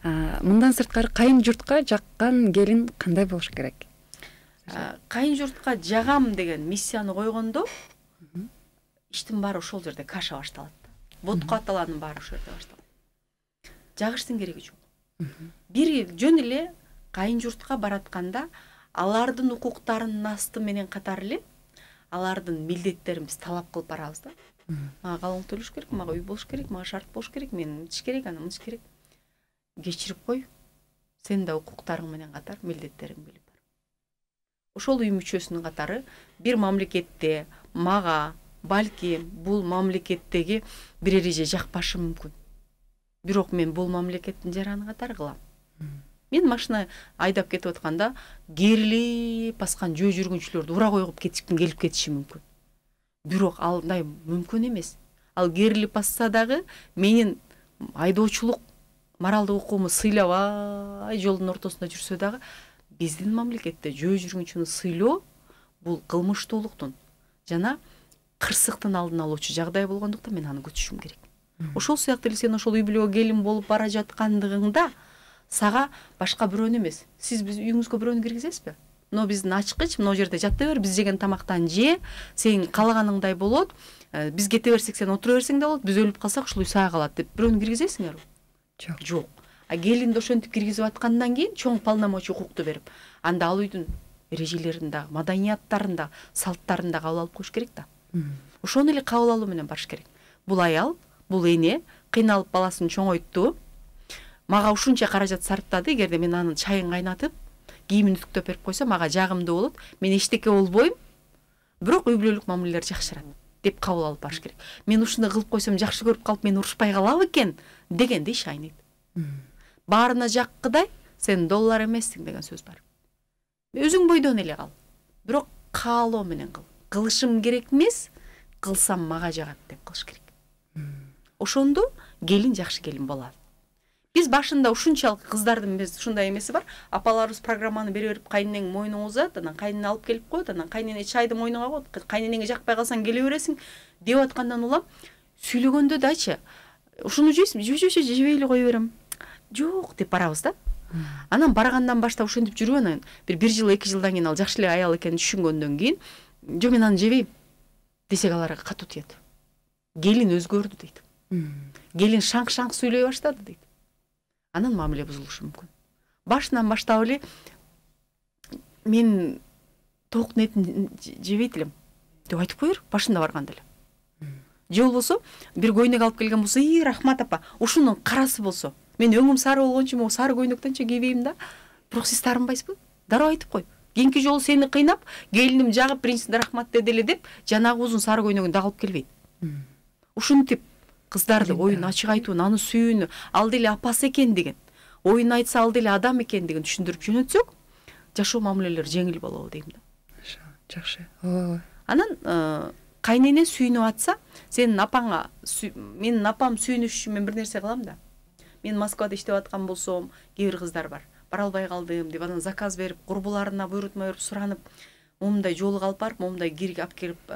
Мындан сырткары кайын журтка жаккан келин кандай болуш керек? Кайын журтка жагам деген миссияны койгондо иштин баары ошол жерде каша башталат. Ботко аталанын баары ошол жерде башталат. Жагыштын кереги жок. Бир жөн эле кайын журтка баратканда алардын укуктарынын асты менен катар эле алардын милдеттерин биз талап кылып барабыз да. Мага калың төлөш керек, мага үй болуш керек, мага шарт болуш керек, мен мынтиш керек, аны мынтиш керек. Кечирип кой. Сен да укуктарың менен катар милдеттериң билип бар. Ошол үй мүчөсүнүн катары бир мамлекетте мага балки бул мамлекеттеги бир эреже жакпашы мүмкүн. Бирок мен бул мамлекеттин жараны катары кылам. Мен машина айдап кетип атканда керилип баскан жөө жүргүнчүлөрдү ура койгуп келип кетиши мүмкүн. Бирок андай мүмкүн эмес. Ал керилип басса дагы менин айдоочулук моралдык укугуму сыйлабай жолдун ортосунда жүрсө дагы биздин мамлекетте жөө жүргүнчүнү сыйлоо бул кылмыштуулуктун жана кырсыктын алдын алуучу жагдай болгондуктан мен аны күтүшүм керек. Ошол сыяктуу эле сен ошол үй бүлөгө келин болуп бара жаткандыгыңда сага башка бирөөнү эмес, сиз биз үйүңүзгө бирөөнү киргизесизби? Но биздин ачкыч, мына жерде жата бер, биз жеген тамактан же, сен каалаганыңдай болот, биз кете берсек сен отура берсең да болот, биз өлүп калсак ушул үй сага калат деп бирөөнү киргизесиңерби? Жок. Жок. Келинди ошентип киргизип аткандан кийин чоң полномочий укукту берип, анда ал үйдүн эрежелерин да, маданияттарын да, салттарын да кабыл алып коюш керек да. Ошону эле кабыл алуу менен барыш керек. Бул аял, бул эне кыйналып баласын чоңойтту. Мага ушунча каражат сарптады, эгерде мен анын чайын кайнатып, кийимин үтүктөп берип койсо, мага жагымдуу болот. Мен эчтеке болбойм, бирок үй бүлөлүк мамилелер жакшырат деп кабыл алып барыш керек. Мен ушуну кылып койсом жакшы көрүп калып, мен урушпай калабы экен дегенде иш айныйт. Баарына жаккыдай, сен доллар эмессиң деген сөз бар. Өзүң бойдон эле кал. Бирок каалоо менен кыл. Кылышым керек эмес, кылсам мага жагат деп кылыш керек. Ошондо келин жакшы келин болот. Биз башында ушунчалык кыздардын биз ушундай эмеси бар. Апаларыбыз программаны бере берип кайненең мойнуңа узат, анан кайнене алып келип коет, анан кайнене чайды мойнуңа коет, кайненеңе жакпай калсаң келе бересиң деп аткандан улам сүйлөгөндө дачы ушуну жейсиңби? Жөө жебей эле кое берем. Жок деп барабыз да. Анан баргандан баштап ошентип жүрүп анан бир жыл, 2 жылдан кийин ал жакшы эле аял экенин түшүнгөндөн кийин, жок мен аны жебейм десек аларга катуу тиет. Келин өзгөрдү дейт. Келин шаңк-шаңк сүйлөй баштады дейт. Анан мамиле бузулушу мүмкүн. Башынан баштап эле мен тооктун этин жебейт элем деп айтып коер башында барганда эле. Же болбосо бир көйнөк алып келген болсо, рахмат апа, ушунун карасы болсо, мен өңүм сары болгончу могу сары көйнөктөнчө кийбейм да. Бирок сиз таарынбайсызбы? Дароо айтып кой. Кийинки жолу сени кыйнап, келиним жагып биринчисинде рахмат деди эле деп, жанагы узун сары көйнөгүн да алып келбейт. Ушинтип кыздарды оюн ачык айтуун, аны сүйүүнү, ал деле апасы экендигин, оюн айтса ал деле адам экендигин түшүндүрүп жөнөтсөк, жашоо мамилелер жеңил болобу дейм да. Жакшы. Анан кайнене сүйүнүп атса, сенин апаңа, менин апам сүйүнүш үчүн мен бир нерсе кылам да. Мен Москвада иштеп аткан болсом, кээ бир кыздар бар. Бара албай калдым деп анан заказ берип, курбуларына буйрутма берип суранып, момундай жолу калып барып, момундай кирге алып келип,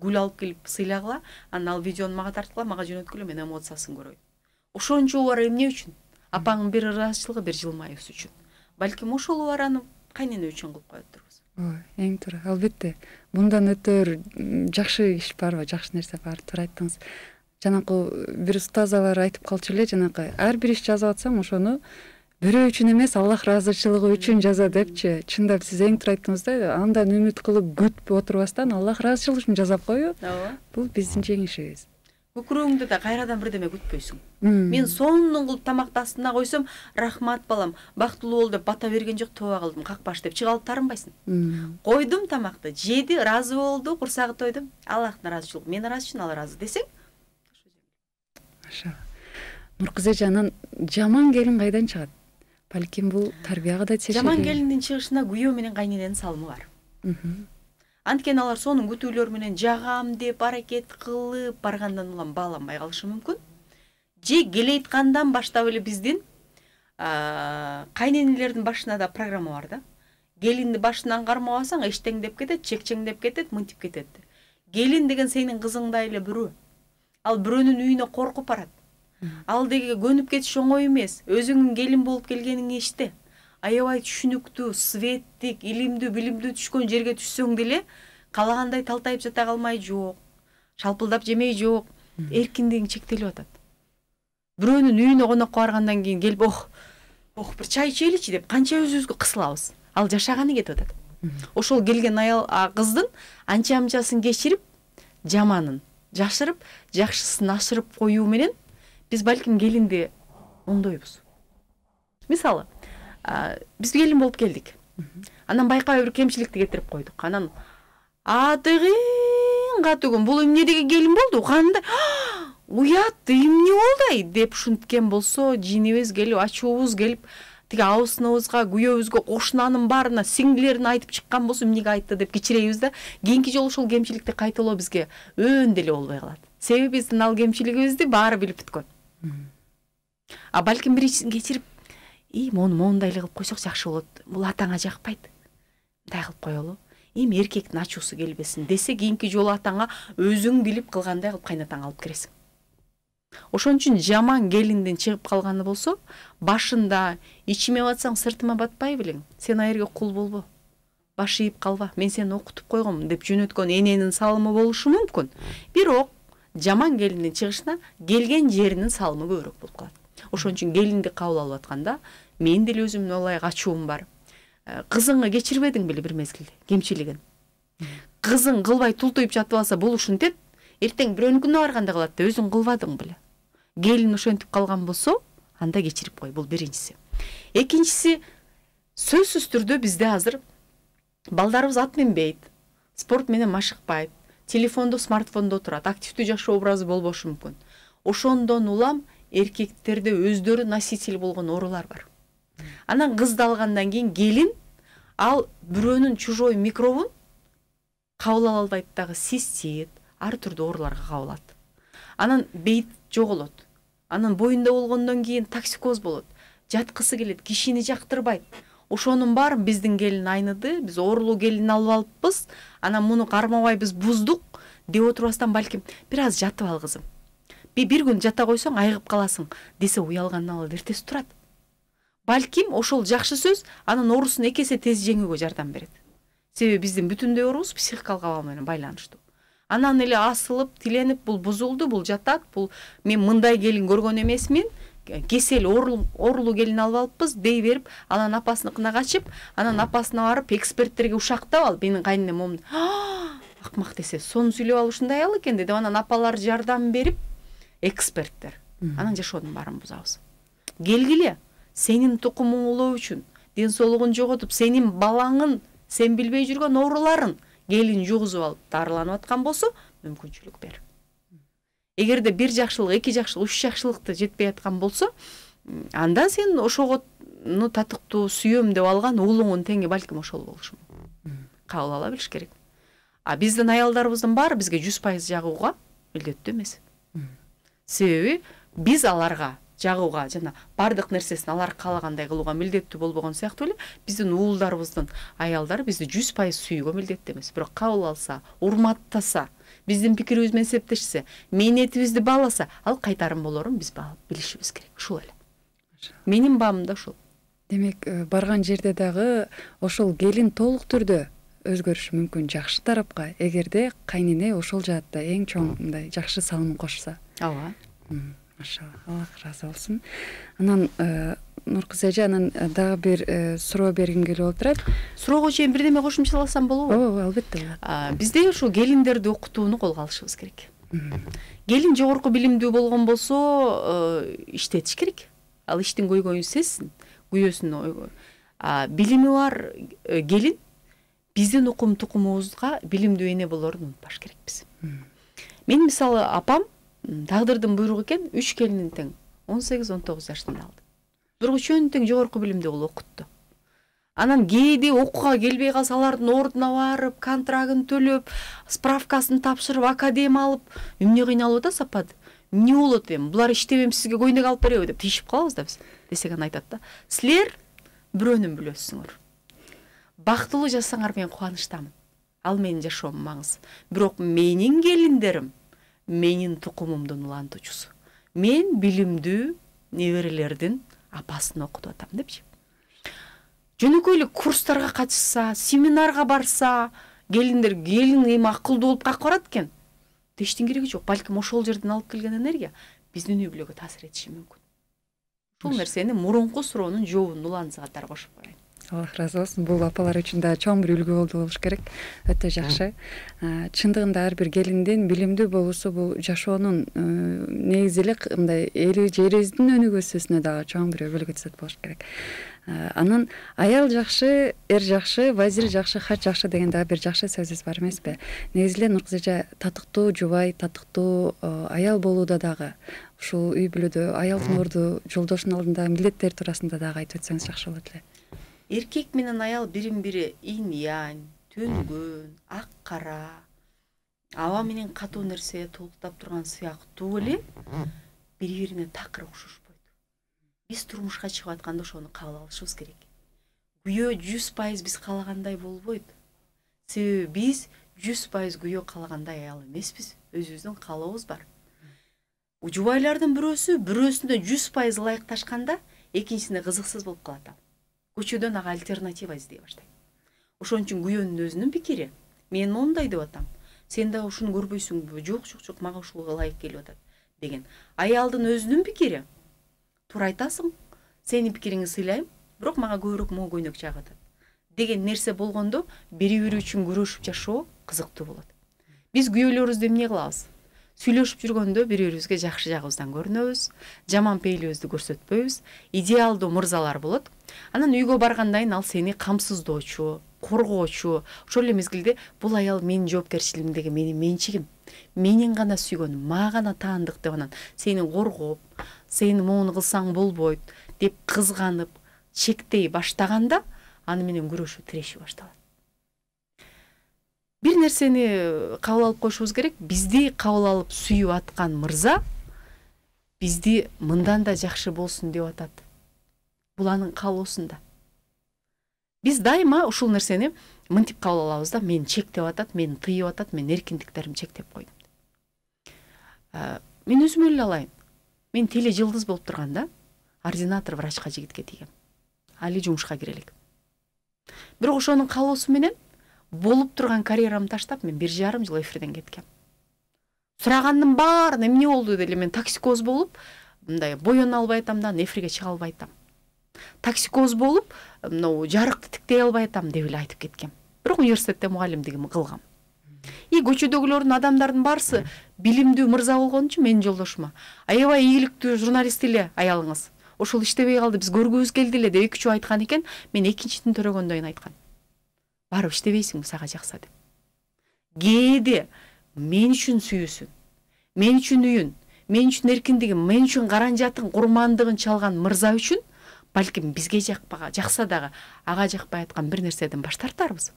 гүл алып келип сыйлагыла, анан ал видеону мага тарткыла, мага жөнөткүлө, мен эмоциясын көрөйүн. Ошончо бар эмне үчүн? Апаңдын бир ыраазычылыгы, бир жылмаюусу үчүн. Балким ошол бар аны кайнене үчүн кылып коёттурбуз. Эң туура. Албетте. Мындан өтөр жакшы иш барбы, жакшы нерсе бар, туура айттыңыз. Жанакы бир устазалар айтып калчу эле, жанакы ар бир иш жазып атсам, ошону бирөө үчүн эмес, Аллах ыраазычылыгы үчүн жаза депчи. Чындап сиз эң туура айттыңыз да, андан үмүт кылып күтүп отурбастан Аллах ыраазычылыгы үчүн жазап коюп. Бул биздин жеңишибиз. Көкүрөгүңдө да кайрадан бирдеме күтпөйсүң. Мен сонун кылып тамакты астына койсом, рахмат балам, бактылуу бол деп бата берген жок, тооба кылдым, какпаш деп чыга алып таарынбайсың. Койдум тамакты, жеди, ыраазы болду, курсагы тойду. Аллахтын ыраазычылыгы, мен ыраазы үчүн ал ыраазы десең. Нуркыз эже, анан жаман келин кайдан чыгат? Балким бул тарбияга да чечет. Жаман келиндин чыгышына күйөө менен кайнененин салымы бар. Анткени алар сонун күтүүлөр менен жагам деп аракет кылып баргандан улам бааланбай калышы мүмкүн. Же келейткандан баштап эле биздин кайненелердин башына да программа бар да. Келинди башынан кармабасаң эчтеңдеп кетет, чекчеңдеп кетет, мынтип кетет. Келин деген сенин кызыңдай эле бирөө. Ал бирөөнүн үйүнө коркуп барат. Ал деги көнүп кетиш оңой эмес. Өзүңүн келин болуп келгениңи эчте. Аябай түшүнүктүү, светтик, илимдүү, билимдүү түшкөн жерге түшсөң деле калагандай талтайып жата калмай жок. Шалпылдап жемей жок. Эркиндигиң чектелип атат. Бирөөнүн үйүнө конокко баргандан кийин келип, бир чай ичеличи деп канча өзүбүзгө кысылабыз. Ал жашаганы кетип атат. Ошол келген аял кыздын анча-амчасын кечирип, жаманын жашырып, жакшысын ашырып коюу менен биз балким келинди оңдойбуз. Мисалы, биз келин болуп келдик. Анан байкабай бир кемчиликти кетирип койдук. Анан атыгын катыгын бул эмне деген келин болду? Кандай? Уят, эмне болду деп ушинткен болсо, жинибиз келип, ачуубуз келип, тиги абысыныбызга, күйөөбүзгө, кошунанын баарына, сиңдилерине айтып чыккан болсо, эмнеге айтты деп кичирейбиз да, кийинки жолу ошол кемчиликти кайталоо бизге өөн деле болбой калат. Себеби биздин ал кемчилигибизди баары билип бүткөн. Балким биринчисин кечирип, мону моундай эле кылып койсок жакшы болот. Бул атаңа жакпайт. Мындай кылып коелу. Эркектин ачуусу келбесин десе, кийинки жолу атаңа өзүң билип кылгандай кылып кайнатаңа алып киресиң. Ошон үчүн жаман келиндин чыгып калганы болсо, башында ичиме батсаң сыртыма батпай билиң. Сен аерге кул болбо. Баш ийип калба. Мен сени окутуп койгом деп жөнөткөн эненин салымы болушу мүмкүн. Бирок жаман келиндин чыгышына келген жеринин салымы көбүрөөк болуп калат. Ошон үчүн келинди кабыл алып атканда, мен деле өзүмдүн ылайык ачуум бар. Кызыңы кечирбедиң беле бир мезгилде кемчилигин. Кызың кылбай тултуйуп жатып алса, бул ушинтет, эртең бирөөнүкүнө барганда кылат да, өзүң кылбадың беле. Келин ошентип калган болсо, анда кечирип кой. Бул биринчиси. Экинчиси, сөзсүз түрдө бизде азыр балдарыбыз ат минбейт, спорт менен машыкпайт, телефондо, смартфондо турат, активдүү жашоо образы болбошу мүмкүн. Ошондон улам эркектерде өздөрү носитель болгон оорулар бар. Анан кызды алгандан кийин келин ал бирөөнүн чужой микробун кабыл ала албайт дагы, цистит, ар түрдүү ооруларга кабылат. Анан бейт жоголот. Анан боюнда болгондон кийин токсикоз болот. Жаткысы келет, кишини жактырбайт. Ошонун баарын биздин келин айныды, биз оорулуу келин алып алыппыз. Анан муну кармабай биз буздук деп отурбастан балким бир аз жатып ал кызым. Бир күн жата койсоң айыгып каласың десе, уялгандан ал эртеси турат. Балким ошол жакшы сөз анын оорусун 2 эсе тез жеңүүгө жардам берет. Себеби биздин бүтүндөй оорубуз психикалык абал менен байланыштуу. Анан эле асылып, тиленип, бул бузулду, бул жатат, бул мен мындай келин көргөн эмесмин, кесел оорулуу келин алып алыппыз дей берип, анан апасыныкына качып, анан апасына барып эксперттерге ушактап алып, менин кайненем момун акмак десе, сону сүйлөп алып ушундай аял экен деп, анан апалар жардам берип, эксперттер. Анан жашоонун баарын бузабыз. Келгиле, сенин тукумуң улоо үчүн, ден соолугун жоготуп, сенин балаңын, сен билбей жүргөн ооруларын келин жугузуп алып дарыланып аткан болсо, мүмкүнчүлүк бер. Эгерде 1 жакшылык, 2 жакшылык, 3 жакшылыкты жетпей аткан болсо, анда сен ошого татыктуу сүйөм деп алган уулуңун теңи балким ошол болушу мүмкүн. Кабыл ала билиш керек. Биздин аялдарыбыздын баары бизге 100% жагууга милдеттүү эмес. Себеби биз аларга жагууга жана бардык нерсесин алар каалагандай кылууга милдеттүү болбогон сыяктуу эле, биздин уулдарыбыздын аялдары бизди 100% сүйүүгө милдеттүү эмес. Бирок кабыл алса, урматтаса, биздин пикирибиз менен эсептешсе, мээнетибизди бааласа, ал кайтарым болорун биз билишибиз керек. Ушул эле. Менин баамым да ушул. Демек, барган жерде дагы ошол келин толук түрдө өзгөрүшү мүмкүн жакшы тарапка, эгерде кайнене ошол жаатта эң чоң мындай жакшы салым кошсо. Ооба. Машалла, Аллах ыраазы болсун. Анан Нуркыз эже, анан дагы бир суроо бергим келип отурат. Суроого чейин бирдеме кошумчаласам болобу? Ооба, албетте. Бизде ушул келиндерди окутууну колго алышыбыз керек. Келин жогорку билимдүү болгон болсо, иштетиш керек. Ал иштин көйгөйүн сезсин, күйөөсүнүн билими бар келин биздин укум тукумубузга билимдүү эне болорун унутпаш керекпиз. Мен мисалы апам тагдырдын буйругу экен, 3 келинин тең 18-19 жаштында алды. Бирок үчөөнүн тең жогорку билимде болуп окутту. Анан кээде окууга келбей калса, алардын ордуна барып, контрагын төлөп, справкасын тапшырып, академия алып, эмне кыйналып атасыз апа? Эмне болот эми? Булар иштебем, сизге көйнөк алып береби деп тийишип калабыз да биз. Десек аны айтат да. Силер бирөөнүн билесиңер. Бактылуу жасасаңар мен кубанычтамын. Ал менин жашоомдун маңызы. Бирок менин келиндерим менин тукумумдун улантуучусу. мен билимдүү неберелердин апасын окутуп атам депчи. Жөнөкөй эле курстарга катышса, семинарга барса, келин эми акылдуу болуп калып барат экен. Эчтең кереги жок. Балким ошол жерден алып келген энергия биздин үй бүлөгө таасир этиши мүмкүн. Ушул нерсени мурунку суроонун жообун уланыңыз катары кошуп коеюн. Аллах разы болсун. Бул апалар үчүн да чоң бир үлгү болуш керек. Өтө жакшы. Чындыгында ар бир келиндин билимдүү болуусу бул жашоонун негизи эле мындай эрибиздин өнүгүүсүнө дагы чоң бир өлгөтсөт болуш керек. Анан аял жакшы, эр жакшы, вазир жакшы, хат жакшы деген дагы бир жакшы сөзүбүз бар эмеспи? Негизи эле Нуркыз эже татыктуу жубай, татыктуу аял болууда дагы ушул үй бүлөдө аялдын орду жолдошунун алдындагы милдеттер туурасында дагы айтып өтсөңүз жакшы болот эле. Эркек менен аял бирин-бири инь-янь, төнгөн, ак кара, аба менен катуу нерсе толуктап турган сыяктуу эле бири-бирине такыр окшошпойт. Биз турмушка чыгып атканда ошону кабыл алышыбыз керек. Күйөө 100% биз каалагандай болбойт. Себеби биз 100% күйөө каалагандай аял эмеспиз. Өзүбүздүн каалообуз бар. Жубайлардын бирөөсүнө 100% ылайыкташканда, экинчисине кызыксыз болуп калат. Көчөдөн ага альтернатива издей баштайт. Ошон үчүн күйөөнүн өзүнүн пикири, мен мондай деп атам. Сен да ушуну көрбөйсүңбү? Жок, мага ушул ылайык келип атат деген. Аялдын өзүнүн пикири. Туура айтасың, сенин пикириңди сыйлайм, бирок мага көбүрөөк могу көйнөк жагып атат деген нерсе болгондо бири-бири үчүн күрөшүп жашоо кызыктуу болот. Биз күйөөлөрүбүздү эмне кылабыз? Сүйлөшүп жүргөндө бири-бирибизге жакшы жагыбыздан көрүнөбүз, жаман пейилибизди көрсөтпөйбүз, идеалдуу мырзалар болот. Анан үйгө баргандан ал сени камсыздоочу, коргоочу, ошол эле мезгилде бул аял менин жоопкерчилигимдеги менин менчигим, менин гана сүйгөнүм, мага гана таандык деп анан сени коргоп, сени моуну кылсаң болбойт деп кызганып, чектей баштаганда аны менен күрөшүү тиреши башталат. Бир нерсени кабыл алып коюшубуз керек. Бизди кабыл алып сүйүп аткан мырза бизди мындан да жакшы болсун деп атат. Бул анын каалоосунда. Биз дайыма ушул нерсени мынтип кабыл алабыз да, мени чектеп атат, мени тыйып атат, мен эркиндиктеримди чектеп койдум. Мен өзүм эле алайын. Мен теле жылдыз болуп турганда ординатор врачка жигитке тийгем. Али жумушка кире элек. Бирок ошонун каалоосу менен болуп турган карьерамды таштап, мен 1,5 жыл эфирден кеткем. Сурагандын баарын эмне болду деле мен токсикоз болуп, мындай боёно албай атам да, эфирге чыга албай атам. Токсикоз болуп, мынау жарыкты тиктей албай атам деп эле айтып кеткем. Бирок университетте мугалимдигимди кылгам. Көчөдөгүлөрдүн адамдардын баарысы билимдүү мырза болгон үчүн менин жолдошума аябай ийгиликтүү журналист эле аялыңыз. Ошол иштебей калды, биз көргүбүз келди эле деп 2-3 айткан экен, мен экинчисин төрөгөндөн кийин айткан. Барып иштебейсиңби, сага жакса деп. Кээде мен үчүн сүйүүсүн, мен үчүн үйүн, мен үчүн эркиндигин, мен үчүн каранжатын, курмандыгын чалган мырза үчүн балким бизге жакса дагы ага жакпай аткан бир нерседен баш тартарбыз.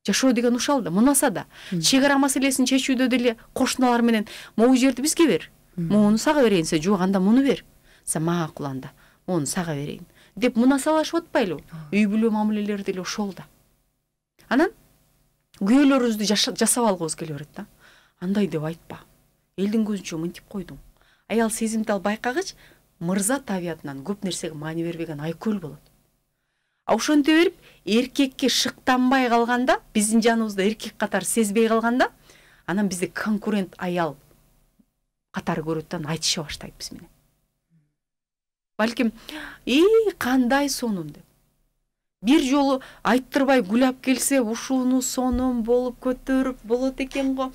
Жашоо деген ушал да, мунаса да. Чек ара маселесин чечүүдө деле кошуналар менен могу жерди бизге бер. Муну сага берейин, се жок анда муну бер. Се макул анда, муну сага берейин деп мунасалашып атпайлыбы? Үй бүлө мамилелери деле ошол да. Анан күйөөлөрүбүздү жасап алгыбыз келе берет да. Андай деп айтпа. Элдин көзүнчө мынтип койдуң. Аял сезимтал байкагыч мырза табиятынан көп нерсеге маани бербеген айкөл болот. Ошонтип берип, эркекке шыктанбай калганда, биздин жаныбызда эркек катары сезбей калганда, анан бизди конкурент аял катары көрөт да, айтыша баштайт биз менен. Балким, кандай сонун деп. Бир жолу айттырбай гүлап келсе, ушуну сонун болуп көтөрүп болот экен го.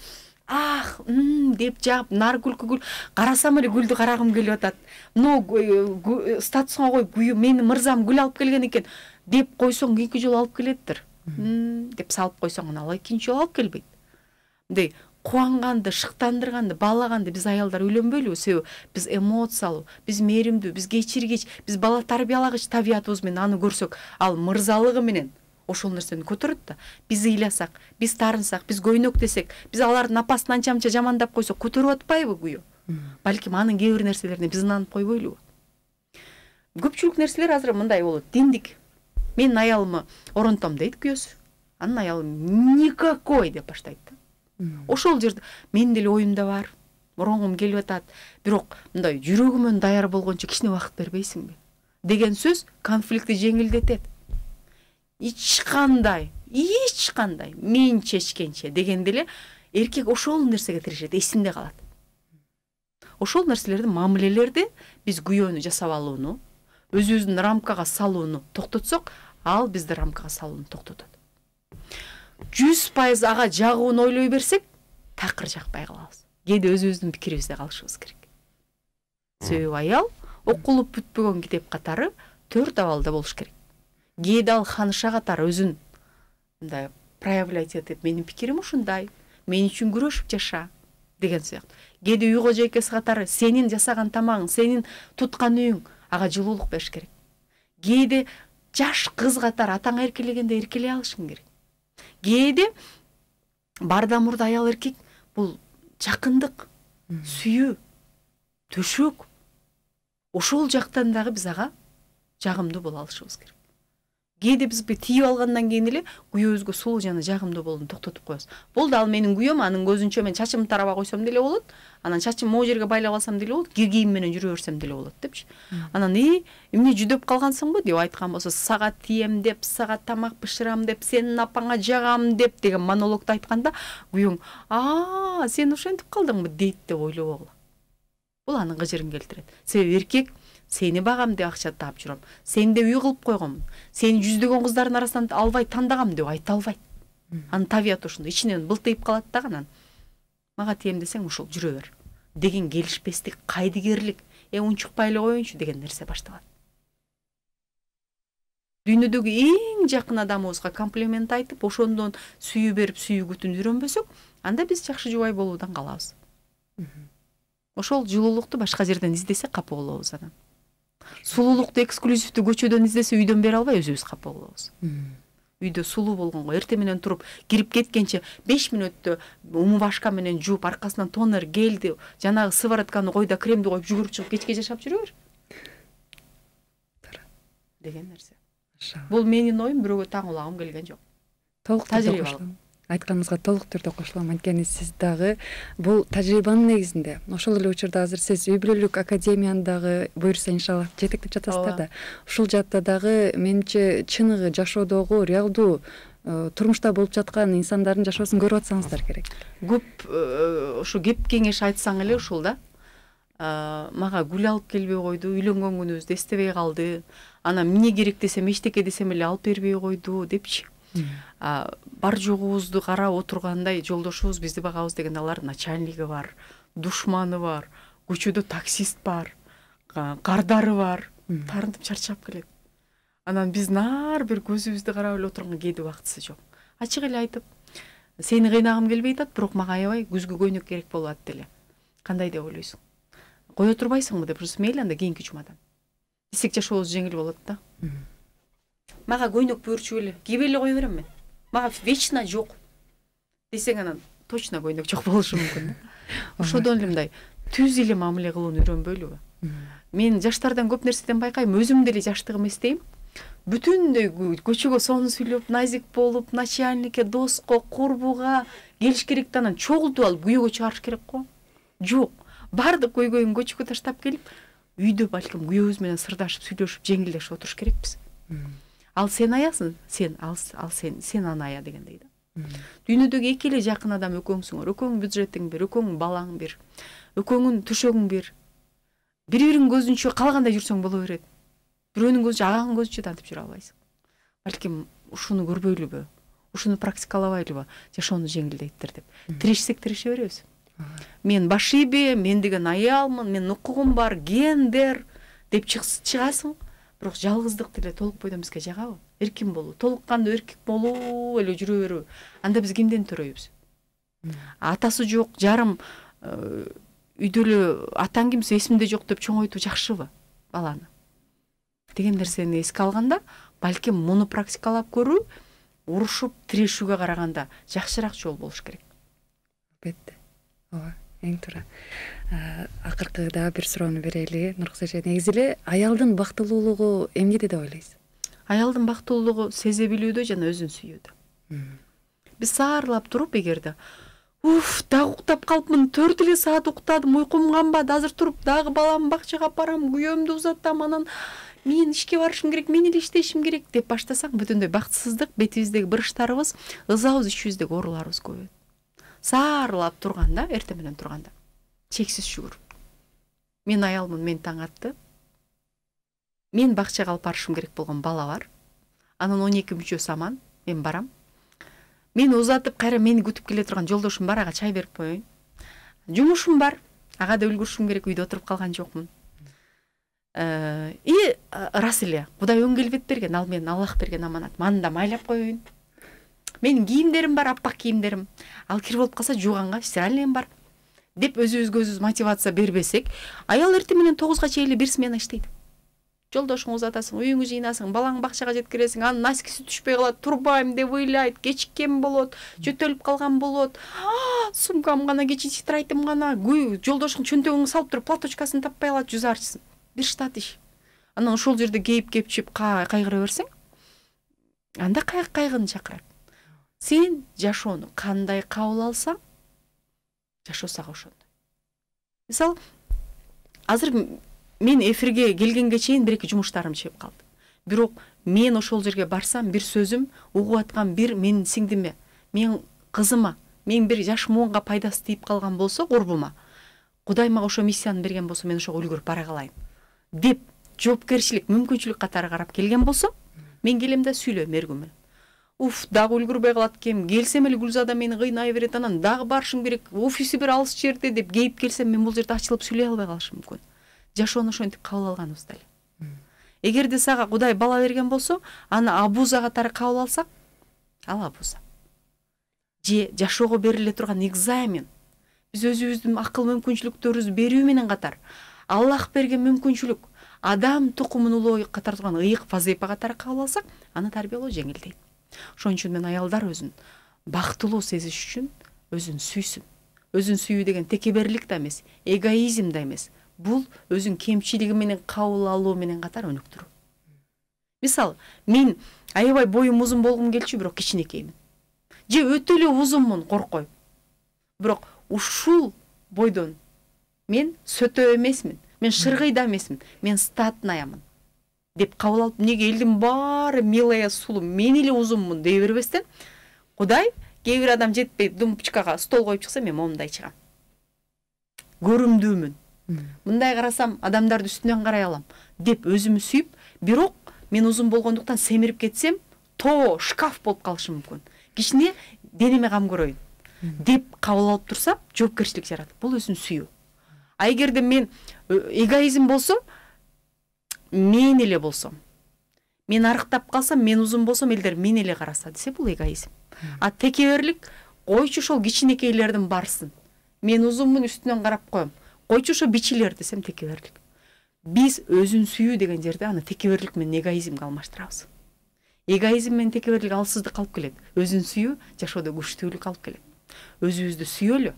Деп жаап, нар гүл, карасам эле гүлдү карагым келип атат. Статусуңа кой, гүл, менин мырзам гүл алып келген экен деп койсоң, эки жолу алып келеттир. Деп салып койсоң, ал экинчи жолу алып келбейт. Мындай кубанганды, шыктандырганды, баалаганды биз аялдар үйлөнбөйлүбү? Себеби биз эмоциялуу, биз мээримдүү, биз кечиргич, биз бала тарбиялагыч табиятыбыз менен аны көрсөк, ал мырзалыгы менен ошол нерсени көтөрөт да. Биз ыйласак, биз тарынсак, биз көйнөк десек, биз алардын апасын анча-мынча жамандап койсок, көтөрүп атпайбы күйөө? Балким анын кээ бир нерселерине биз ынанып койбойлубу? Көпчүлүк нерселер азыр мындай болот. Диндик. Мен аялымы оронтом дейт күйөөсү. Анын аялы никакой деп баштайт да. Ошол жерде мен деле оюмда бар. муроңум келип атат, бирок мындай жүрөгүмөн даяр болгончо кичине убакыт бербейсиңби деген сөз конфликтти жеңилдетет. Эч кандай мен чечкенче дегенде эле эркек ошол нерсеге тирешет, эсинде калат. Ошол нерселерди, мамилелерди биз күйөөнү жасап алууну, өзүбүздүн рамкага салууну токтотсок, ал бизди рамкага салууну токтотот. 100% ага жагууну ойлой берсек, такыр жакпай калабыз. Кээде өзүбүздүн пикирибизде калышыбыз керек. Себеби аял окулуп бүтпөгөн китеп катары 4 абалда болуш керек. Кээде ал ханыша катары өзүн мындай проявлять этип, менин пикирим ушундай, мен үчүн күрөшүп жаша деген сыяктуу. Кээде үй кожойкеси катары сенин жасаган тамагың, сенин туткан үйүң ага жылуулук бериш керек. Кээде жаш кыз катары атаң эркелегенде эркелей алышың керек. Кээде барда мурда аял эркек бул жакындык, сүйүү, төшөк. Ошол жактан дагы биз ага жагымдуу боло алышыбыз керек. Кээде биз тийип алгандан кийин эле күйөөбүзгө сулуу жана жагымдуу болууну токтотуп коебуз. Болду, ал менин күйөөм, анын көзүнчө мен чачымды тарабай койсом деле болот, анан чачым могу жерге байлап алсам деле болот, кийим менен жүрө берсем деле болот депчи. Анан эмне жүдөп калгансыңбы деп айткан болсо, сага тием деп, сага тамак бышырам деп, сенин апаңа жагам деп деген монологду айтканда, күйөөң сен ошентип калдыңбы дейт деп ойлобогула. Бул анын кыжырын келтирет. Себеби эркек сени багам деп акча таап жүрөм, сенде үй кылып койгом, сени жүздөгөн кыздардын арасынан албай тандагам деп айта албайт. Анын табияты ушундай, ичинен былтыйып калат да, анан мага тием десең ошол жүрө бер деген келишпестик, кайдыгерлик, унчукпай эле коеюнчу деген нерсе башталат. Дүйнөдөгү эң жакын адамыбызга комплимент айтып, ошондон сүйүү берип, сүйүүгүтүн үйрөнбөсөк, анда биз жакшы жубай болуудан калабыз. Ошол жылуулукту башка жерден издесе капа болобуз анан. Сулуулукту эксклюзивдүү көчөдөн издесе үйдөн бере албай өзүбүз капа болобуз. Үйдө сулуу болгонго эрте менен туруп, кирип кеткенче 5 мүнөттө умубашка менен жууп, аркасынан тонер, гелди, жанагы сыворотканы кой да кремди коюп жүгүрүп чыгып кечке жашап жүрө бер. Деген нерсе. Бул менин оюм, бирөөгө таң улагым келген жок. Толук түрдө кошулам. Айтканыңызга толук түрдө кошулам. Анткени сиз дагы бул тажрыйбанын негизинде, ошол эле учурда азыр сиз үй бүлөлүк академияны дагы буюрса иншалла жетектеп жатасыздар да. Ушул жакта дагы менимче чыныгы жашоодогу реалдуу турмушта болуп жаткан инсандардын жашоосун көрүп атсаңыздар керек. Көп ушу кеп кеңеш айтсаң эле ушул да. Мага гүл алып келбей койду, үйлөнгөн күнүбүздү эстебей калды. Анан эмне керек десем, эчтеке десем эле алып бербей койду депчи. Бар жогубузду карап отургандай жолдошубуз бизди багабыз дегенде алар начальниги бар, душманы бар, көчөдө таксист бар, кардары бар, тарынтып чарчап келет. Анан биз нар бир көзүбүздү карап эле отурганга кээде убактысы жок. Ачык эле айтып, сени кыйнагым келбей атат, бирок мага аябай күзгү көйнөк керек болуп атат деле. Кандай деп ойлойсуң? Кое турбайсыңбы деп, мейли анда кийинки жумадан. Десек жашообуз жеңил болот да. Мага көйнөк буйрчу эле, кийбей эле кое берем мен. Мага вечно жок. Десең анан точно көйнөк жок болушу мүмкүн да. Ошодон эле мындай түз эле мамиле кылууну үйрөнбөйлүбү? Мен жаштардан көп нерседен байкайм, өзүм деле жаштыгым эстейм. Бүтүндөй көчөгө сонун сүйлөп, назик болуп, начальникке, доско, курбуга келиш керек да, анан чогултуп алып күйөөгө чыгарыш керек го. Жок. Бардык көйгөйүн көчөгө таштап келип, үйдө балким күйөөбүз менен сырдашып, сүйлөшүп, жеңилдешип отуруш керекпиз. Ал сен аясың, сен аны ая дегендей да. Дүйнөдөгү эки эле жакын адам экөөңсүңөр, экөөңүн бюджетиң бир, экөөңүн балаң бир, экөөңүн төшөгүң бир. Бири-бириңин көзүнчө калгандай жүрсөң боло берет. Бирөөнүн көзүнчө, агаңын көзүнчө тантип жүрө албайсың. Балким ушуну көрбөйлүбү, ушуну практикалабайлыбы, жашоону жеңилдейттир деп. Тирешсек тиреше беребиз. Мен башибе, мен деген аялмын, менин укугум бар, гендер деп чыгасың. Бирок жалгыздык деле толук бойдон бизге жагабы? Эркин болуу, толук кандуу эркек болуу эле жүрө берүү. Анда биз кимден төрөйбүз? Атасы жок, жарым үйдө эле атаң кимсе эсимде жок деп чоңойтуу жакшыбы баланы? Деген нерсени эске алганда, балким муну практикалап көрүү урушуп тирешүүгө караганда жакшыраак жол болуш керек. Албетте. Ооба, эң туура. Акыркы дагы бир суроону берели. Нургүл эже, негизи эле аялдын бактылуулугу эмнеде деп ойлойсуз? Аялдын бактылуулугу сезе билүүдө жана өзүн сүйүүдө. Биз саарлап туруп, эгерде дагы уктап калыпмын, 4 эле саат уктадым, уйкум канбады, азыр туруп дагы баламды бакчага апарам, күйөөмдү узатам, анан мен ишке барышым керек, мен эле иштешим керек деп баштасаң, бүтүндөй бактысыздык, бетибиздеги бырыштарыбыз, ызабыз, ичибиздеги ооруларыбыз көбөйөт. Саарылап турганда, эртең менен турганда, чексиз шүгүр. Мен аялмын, мен таң атты. Мен бакчага алып барышым керек болгон бала бар. Анын 12 мүчөсү аман, мен барам. Мен узатып, кайра мени күтүп келе турган жолдошум бар, ага чай берип коеюн. Жумушум бар, ага да үлгүрүшүм керек, үйдө отуруп калган жокмун. Рас эле, Кудай өң келбет берген, ал менин Аллах берген аманат. Маны да майлап коеюн. Менин кийимдерим бар, аппак кийимдерим. Ал кир болуп калса жууганга стиральныйым бар. Деп өзүбүзгө өзүбүз мотивация бербесек, аял эртең менен 9га чейин бир смена иштейт. Жолдошуңу узатасың, үйүңү жыйнасың, балаң бакчага жеткиресиң, анын носкиси түшпөй калат, турбайм деп ыйлайт, кечиккен болот, жөтөлүп калган болот. Сумкам гана, кечи тетрадьтым гана, жолдошуң чөнтөгүңдү салып туруп, платочкасын таппай калат, жүз арчысын. Бир штат иш. Анан ошол жерде кейип кепчип кайгыра берсең, анда кайгыны чакырат. Сен жашоону кандай кабыл алсаң, жашоо сага ошондой. Мисалы, азыр мен эфирге келгенге чейин бир-эки жумуштарым чыгып калды. Бирок мен ошол жерге барсам, бир сөзүм угуп аткан бир менин сиңдиме, менин кызыма, мен бир жаш муунга пайдасы тийип калган болсо, курбума, Кудай мага ошо миссияны берген болсо, мен ошого үлгүрүп бара калайын деп жоопкерчилик, мүмкүнчүлүк катары карап келген болсо, мен келем да сүйлөйм эргүм менен. Дагы үлгүрбөй калат экенмин, келсем эле Гүлзада мени кыйнай берет, анан дагы барышым керек, офиси бир алыс жерде деп кейип келсем, мен бул жерде ачылып сүйлөй албай калышым мүмкүн. Жашоону ошентип кабыл алганыбыз эле. Эгерде сага Кудай бала берген болсо, аны абуза катары кабыл алсак, ал абуза. Же жашоого бериле турган экзамен. Биз өзүбүздүн акыл мүмкүнчүлүктөрүбүздү берүү менен катар, Аллах берген мүмкүнчүлүк, адам тукумун улоо катар турган ыйык вазыйфа катары кабыл алсак, аны тарбиялоо жеңилдейт. Ошон үчүн мен аялдар өзүн бактылуу сезиш үчүн өзүн сүйсүн. Өзүн сүйүү деген текеберлик да эмес, эгоизм да эмес. Бул өзүн кемчилиги менен кабыл алуу менен катар өнүктүрүү. Мисалы, мен аябай боюм узун болгум келчү, бирок кичинекеймин. Же өтө эле узунмун, коркойм. Бирок ушул бойдон мен сөтө эмесмин, мен шыргый да эмесмин, мен статнаямын деп кабыл алып, неге элдин баары милая сулуу, мен эле узунмун дей бербестен, Кудай кээ бир адам жетпей думпучкага стол коюп чыкса, мен момундай чыгам. Көрүмдүүмүн. Мындай карасам, адамдарды үстүнөн карай алам деп өзүмү сүйүп, бирок мен узун болгондуктан семирип кетсем, шкаф болуп калышым мүмкүн. Кичине денеме кам көрөйүн деп кабыл алып турсам, жоопкерчилик жарат. Бул өзүн сүйүү. А эгерде мен эгоизм болсо, мен эле болсом, мен арыктап калсам, мен узун болсом, элдер мен эле караса десе, бул эгоизм. А текеберлик, койчу ошол кичинекейлердин барсын. Мен узунмун, үстүнөн карап коем. Койчу ошо бичилер десем, текеберлик. Биз өзүн сүйүү деген жерде аны текеберлик менен эгоизмге алмаштырабыз. Эгоизм менен текеберлик алсыздык алып келет. Өзүн сүйүү жашоодо күчтүүлүк алып келет. Өзүбүздү сүйөлү,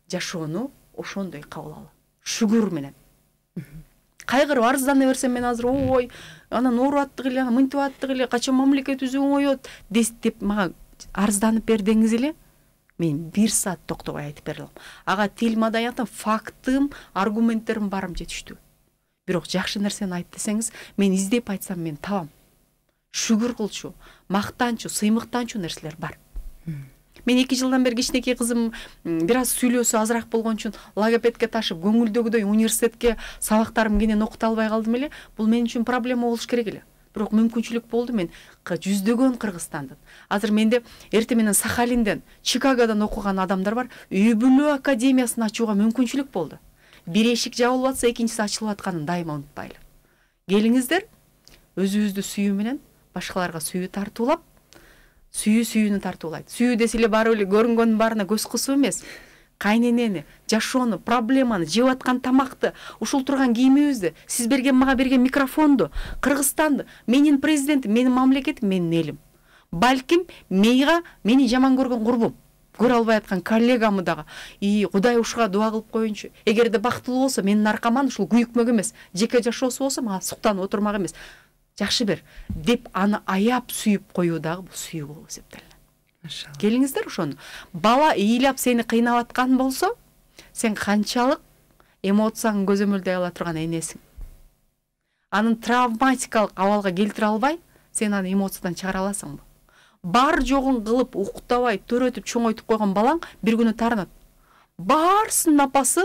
жашоону ошондой кабыл алалы. Шүгүр менен. Кайгырып арыздана берсем, мен азыр анан ооруп аттык эле, анан мынтип аттык эле, качан мамлекетибиз оңоет деп мага арызданып бер деңиз эле, мен 1 саат токтобой айтып бере алам. Ага тил маданиятым, фактым, аргументтерим барым жетиштүү. Бирок жакшы нерсени айт десеңиз, мен издеп айтсам, мен табам. Шүгүр кылчу, мактанчу, сыймыктанчу нерселер бар. Мен 2 жылдан бери кичинекей кызым бир аз сүйлөөсү азыраак болгон үчүн логопедке ташып, көңүлдөгүдөй университетке сабактарым кенен окута албай калдым эле. Бул мен үчүн проблема болуш керек эле. Бирок мүмкүнчүлүк болду. Мен жүздөгөн Кыргызстандан, азыр менде эртең менен Сахалинден, Чикагодан окуган адамдар бар. Үй бүлө академиясын ачууга мүмкүнчүлүк болду. Бир эшик жабылып атса, экинчиси ачылып атканын дайыма унутпайлы. Келиңиздер, өзүбүздү сүйүү менен башкаларга сүйүү тартуулап, сүйүүнү тартуулайт. Сүйүү десе эле барып эле көрүнгөндүн баарына көз кысуу эмес. Кайненени, жашоону, проблеманы, жеп аткан тамакты, ушул турган кийимибизди, сиз мага берген микрофонду, Кыргызстанды, менин президентим, менин мамлекетим, менин элим. Балким мени жаман көргөн курбум, көрө албай аткан коллегамы дагы, Кудай ушуга дуа кылып коюнчу. Эгерде бактылуу болсо, менин аркаман ушул күйүкмөк эмес, жеке жашоосу болсо, мага суктанып отурмак эмес. Жакшы бер деп аны аяп сүйүп коюу дагы бул сүйүү болуп эсептелет. Машалла. Келиңиздер ошону. Бала ыйлап сени кыйнап аткан болсо, сен канчалык эмоцияң көзөмөлдөй ала турган энесиң. Анын травматикалык абалга келтире албай, сен аны эмоциядан чыгара аласыңбы? Бар жогун кылып, уктабай, төрөтүп, чоңойтуп койгон балаң бир күнү таарынат. Барсынын апасы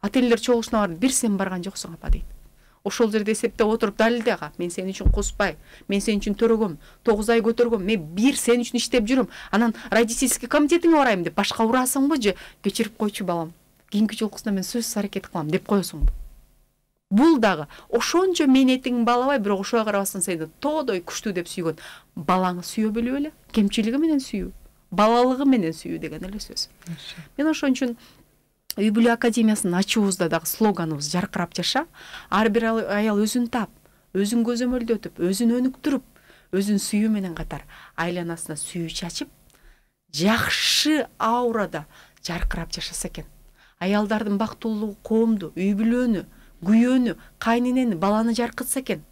ателлер чогулушуна барып, бир сен барган жоксуң апа дейт. Ошол жерде эсептеп отуруп далилде, ага, мен сен үчүн куспай, мен сен үчүн төрөгөм, 9 ай көтөргөм, мен бир сен үчүн иштеп жүрөм. Анан родительский комитетиңе барайм деп башка урасыңбы же кечирип койчу балам. Кийинки жолкусунда мен сөзсүз аракет кылам деп коесуңбу? Бул дагы ошончо менетиң балабай, бирок ошого карабастан сени тоодой күчтүү деп сүйгөн балаңы сүйө билип эле, кемчилиги менен сүйүү, балалыгы менен сүйүү деген эле сөз. Мен ошон үчүн Үй бүлө академиясынын ачуубузда дагы слоганыбыз жаркырап жаша. Ар бир аял өзүн тап, өзүн көзөмөлдөтүп, өзүн өнүктүрүп, өзүн сүйүү менен катар айланасына сүйүү чачып, жакшы аурада жаркырап жашаса экен. Аялдардын бактылуулугу коомду, үй бүлөнү, күйөөнү, кайненени, баланы жаркытса экен.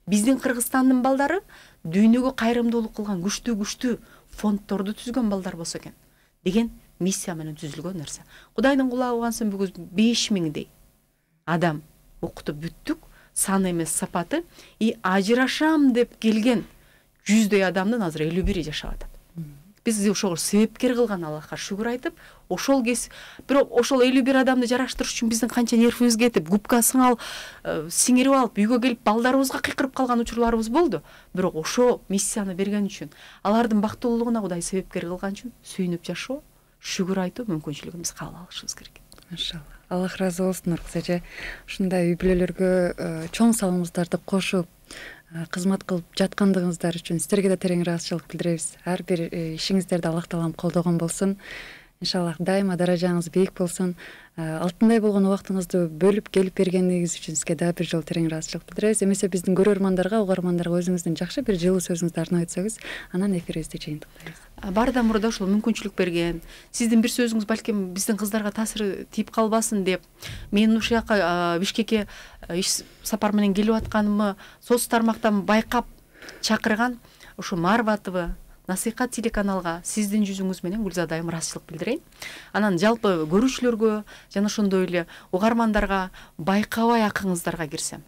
Биздин Кыргызстандын балдары дүйнөгө кайрымдуулук кылган күчтүү фонддорду түзгөн балдар болсо экен деген миссия менен түзүлгөн нерсе. Кудайдын кулагы кансın бүгүн 5000дей адам окутуп бүттүк, саны эмес сапаты, и ажырашам деп келген 100дей адамдын азыр 51 жашап атат. Биз ошого себепкер кылган Аллахка шүгүр айтып, ошол бирок ошол 51 адамды жараштырыш үчүн биздин канча нервибиз кетип, губкасын алып, сиңирип алып, үйгө келип балдарыбызга кыйкырып калган учурларыбыз болду. Бирок ошо миссияны берген үчүн, алардын бактылуулугуна Кудай себепкер кылган үчүн сүйүнүп жашоо, шүгүр айтуу мүмкүнчүлүгүбүз кабыл алышыбыз керек. Машалла. Аллах разы болсун Нуркыз эже. Ушундай үй бүлөлөргө чоң салымыңыздарды кошуп, кызмат кылып жаткандыгыңыздар үчүн сиздерге да терең ыраазычылык билдиребиз. Ар бир ишиңиздерди Аллах таалам колдогон болсун. Иншаллах дайыма даражаңыз бийик болсун. Алтындай болгон убактыңызды бөлүп келип бергениңиз үчүн сизге дагы бир жолу терең ыраазычылык билдиребиз. Эмесе биздин көрөрмандарга, угармандарга өзүңүздүн жакшы бир жылуу сөзүңүздү арнап өтсөңүз, анан эфирибизди жыйынтыктайбыз. Бардан мурда ушул мүмкүнчүлүк берген, сиздин бир сөзүңүз балким биздин кыздарга таасири тийип калбасын деп, мен ушул жака Бишкекке иш сапар менен келип атканымы соц тармактан байкап чакырган ушу Марватова Насыйкат телеканалга сиздин жүзүңүз менен Гүлзада айым ыраазычылык билдирейин. Анан жалпы көрүүчүлөргө жана ошондой эле угармандарга байкабай акыңыздарга кирсем,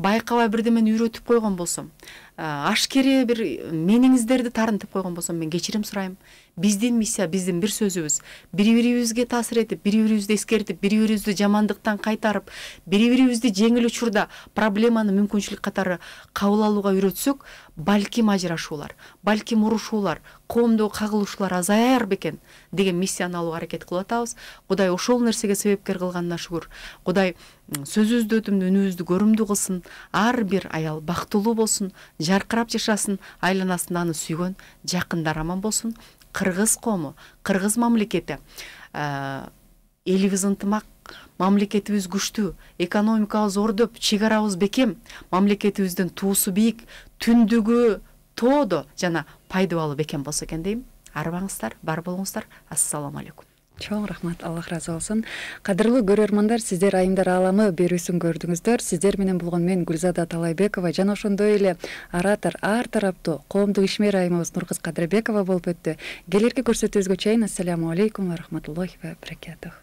байкабай бирдемени үйрөтүп койгон болсом, ашкере бир мениңиздерди тарынтып койгон болсом, мен кечирим сурайм. Биздин миссия, биздин бир сөзүбүз, бири-бирибизге таасир этип, бири-бирибизди эскертип, бири-бирибизди жамандыктан кайтарып, бири-бирибизди жеңил учурда проблеманы мүмкүнчүлүк катары кабыл алууга үйрөтсөк, балким ажырашуулар, балким урушуулар, коомдогу кагылышуулар азаяр бекен деген миссияны алууга аракет кылып атабыз. Кудай ошол нерсеге себепкер кылганына шүгүр. Кудай сөзүбүздү өтүмдүү, үнүбүздү көрүмдүү кылсын. Ар бир аял бактылуу болсун, жаркырап жашасын, айланасында аны сүйгөн жакындар аман болсун. Кыргыз коому, кыргыз мамлекети, элибиз ынтымак, мамлекетибиз күчтүү, экономикабыз ордоп, чек арабыз бекем, мамлекетибиздин туусу бийик, түндүгү тоодо жана пайдабалы бекем болсо экен дейм. Арбаңыздар, бар болуңуздар. Ассаламу алейкум. Чоң рахмат, Аллах разы болсун. Кадырлуу көрөрмандар, сиздер Айымдар ааламы берүүсүн көрдүңүздөр. Сиздер менен болгон мен Гүлзада Талайбекова жана ошондой эле оратор, ар тараптуу коомдук ишмер айымыбыз Нуркыз Кадырбекова болуп өттү. Келерки көрсөтүүбүзгө чейин ассаламу алейкум ва рахматуллахи ва баракатух.